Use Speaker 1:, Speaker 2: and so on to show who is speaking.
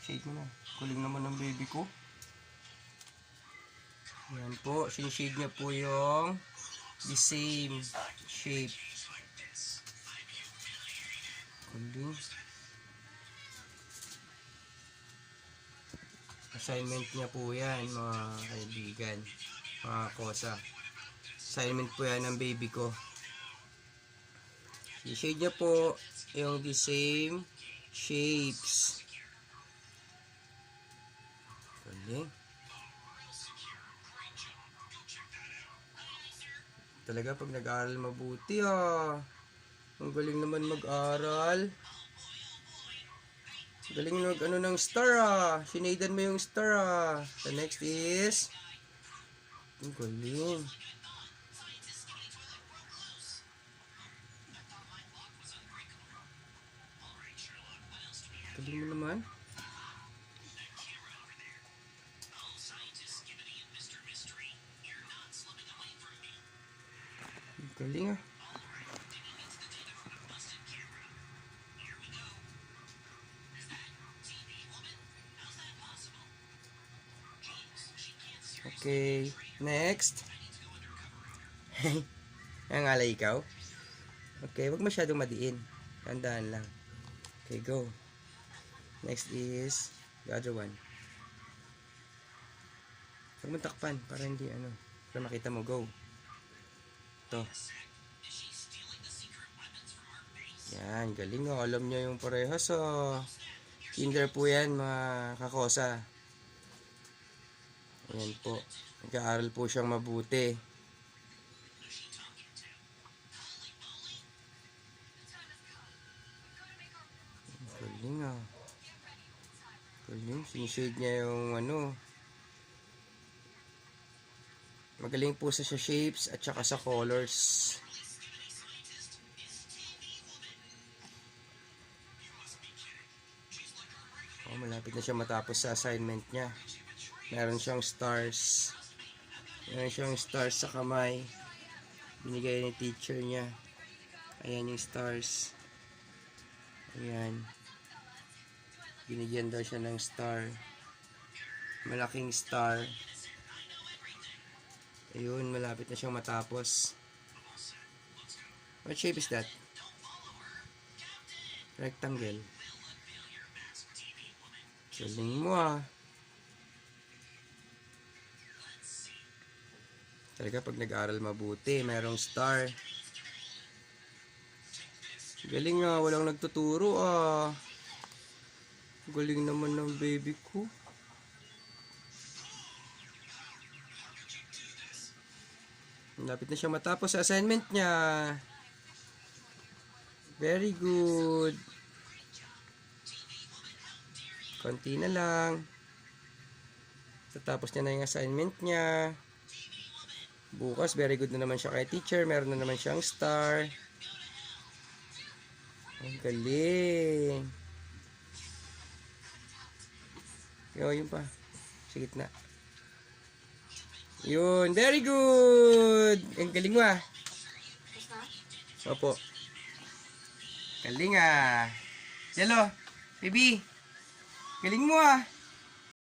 Speaker 1: Shade mo na. Kuling naman ng baby ko. Yan po. Sinishade niya po yung the same shape. Kuling. Assignment niya po yan, mga kaibigan. Mga kosa. Assignment po yan ng baby ko. Sinishade niya po yung the same shapes. Kuling. Talaga pag nag-aaral mabuti ang galing naman mag-aral. Galing ano ng star Sinadan mo yung star The next is ang galing. Galing mo naman. Galing Okay, next. Ang alay ikaw. Okay, wag masyadong madiin. Tandaan lang. Okay, go. Next is the other one. Huwag mo takpan para hindi para makita mo. Go. Ito. Yan, galing alam niya yung parehas Kinder po yan, mga kakosa. Ayan po. Nag-aaral po siyang mabuti. Galing Galing. Sinishade niya yung Magaling po sa shapes at saka sa colors. Malapit na siya matapos sa assignment niya. Meron siyang stars. Meron siyang stars sa kamay. Binigay ni teacher niya. Ayan yung stars. Ayan. Binigyan daw siya ng star. Malaking star. Ayun, malapit na siyang matapos. What shape is that? Rectangle. Galing mo Talaga pag nag-aaral mabuti, mayroong star. Galing walang nagtuturo Galing naman ng baby ko. Lapit na siya matapos sa assignment niya. Very good. Konti na lang. Tatapos niya na yung assignment niya. Bukas, very good na naman siya kay teacher. Meron na naman siyang star. Ang galing. Yun pa. Sa gitna. Yun. Very good. Ang galing mo Opo. Galing Yellow. Baby. Galing mo